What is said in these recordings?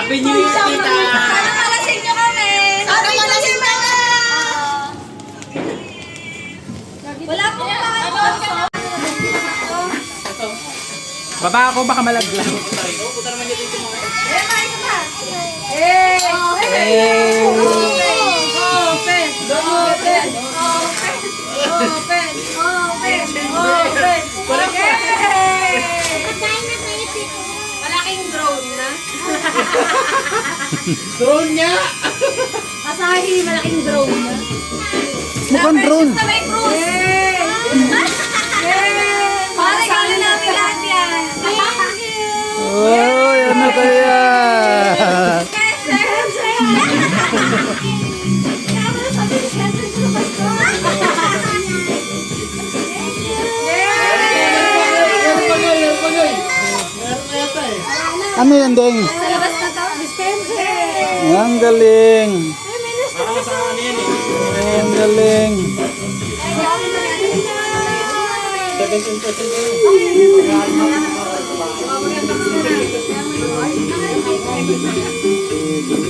Happy New Year, tita! Sana malasing nyo kami! Sana malasing kami! Wala pong ano. Baba ako, baka malaglag. Puta naman dito ito mga. Open! Open! Open! Open! Open! Malaking drone na. Drone niya! Asahi, malaking drone na. Mukhang drone. Na may cruise. Para gano'n namin lahat yan. Oh, yan na kaya. Ano yan, Deng? Sa labas na to, dispenser. Ang galing. Parang sa ano yan eh. Ang galing. 17%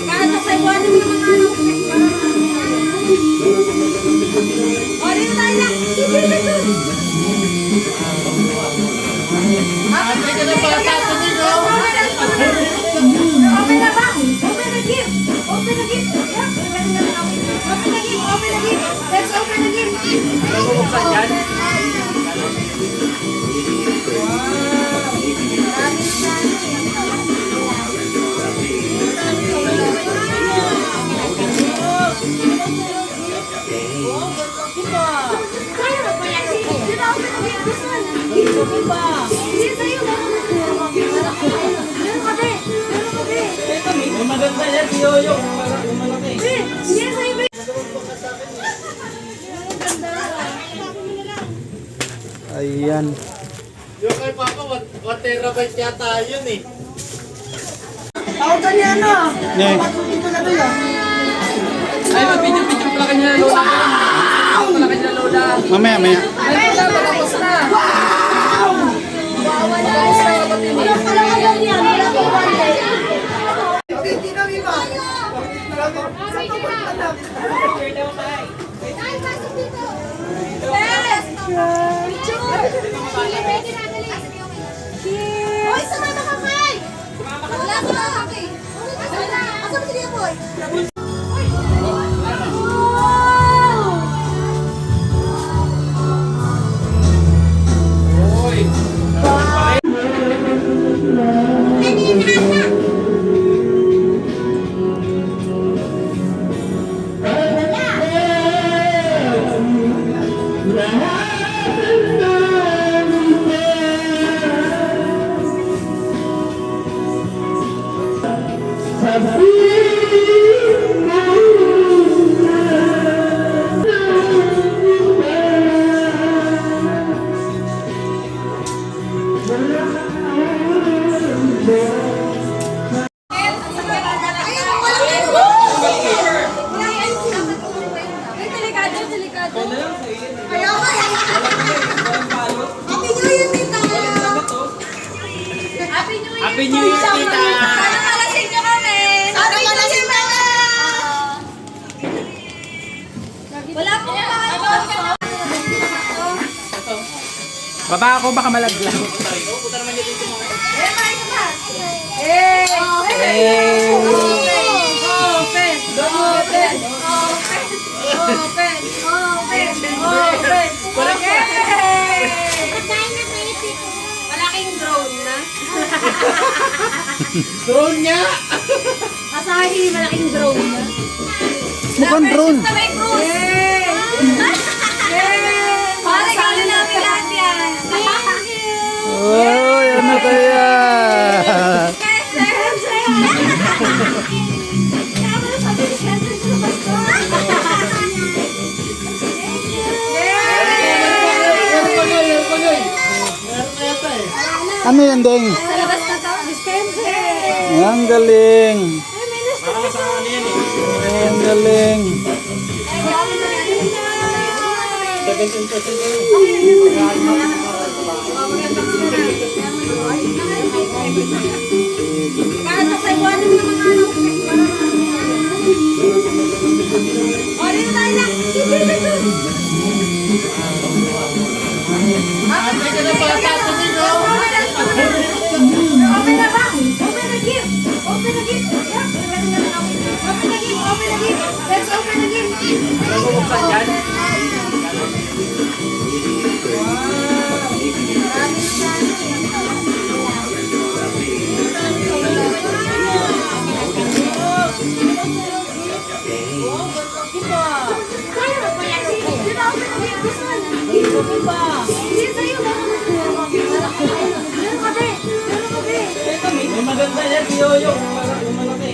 Kahit sa iwan mo naman ano. O, dito tayo na. Ate ka na pala sa atin no? Open na ba? Open the gift. Open the gift. Yeah. Open the gift. Open the gift. Let's open the gift. Bubuksan yan? May maganda yan si Yoyo. Yung malaki. Ayan. Yung kay Papa, 1 terabyte yata yun eh. Ne. Ay, mag-picture pala kanya na Lola. Pala kanya na Lola. Mamaya, mamaya. Ay, Lola, patapos na. Hoy, sumama ka kay! Wala ka lang kay. Asa mo siya boy? Happy New Year, tita! Sana malasing nyo kami! Sana malasing kami! Wala pong ano. Baba ako, baka malaglag. Puta naman dito ito mga. Open! Open! Open! Open! Open! Malaking drone na. Drone niya! Asahi, malaking drone na. Mukhang drone. Na may cruise. Para gano'n namin lahat yan. Oh, yan na kaya. Ano yan, Deng? Sa labas na to, dispenser. Ang galing. Parang sa ano yan eh. Ang galing. 17% Kahit sa iwanan ng mga ano. O, dito tayo na. Ate ka na bata, tumig oh. Open the box. Open the gift. Open the gift. Yeah. Open the gift. Open the gift. Let's open the gift. Bubuksan yan. May maganda yan, si Yoyo. Yung malaki.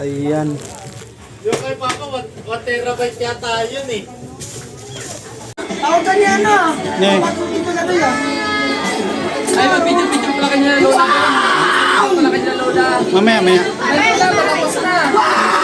Ayan. Yung kay Papa, 1 terabyte yata yun eh. Tawagan niya na. Ne. Dito na to yan. Ay, mag-video-video pala kanya Lola. Pala kanya Lola. Mamaya, mamaya. Ay, Lola, matapos na.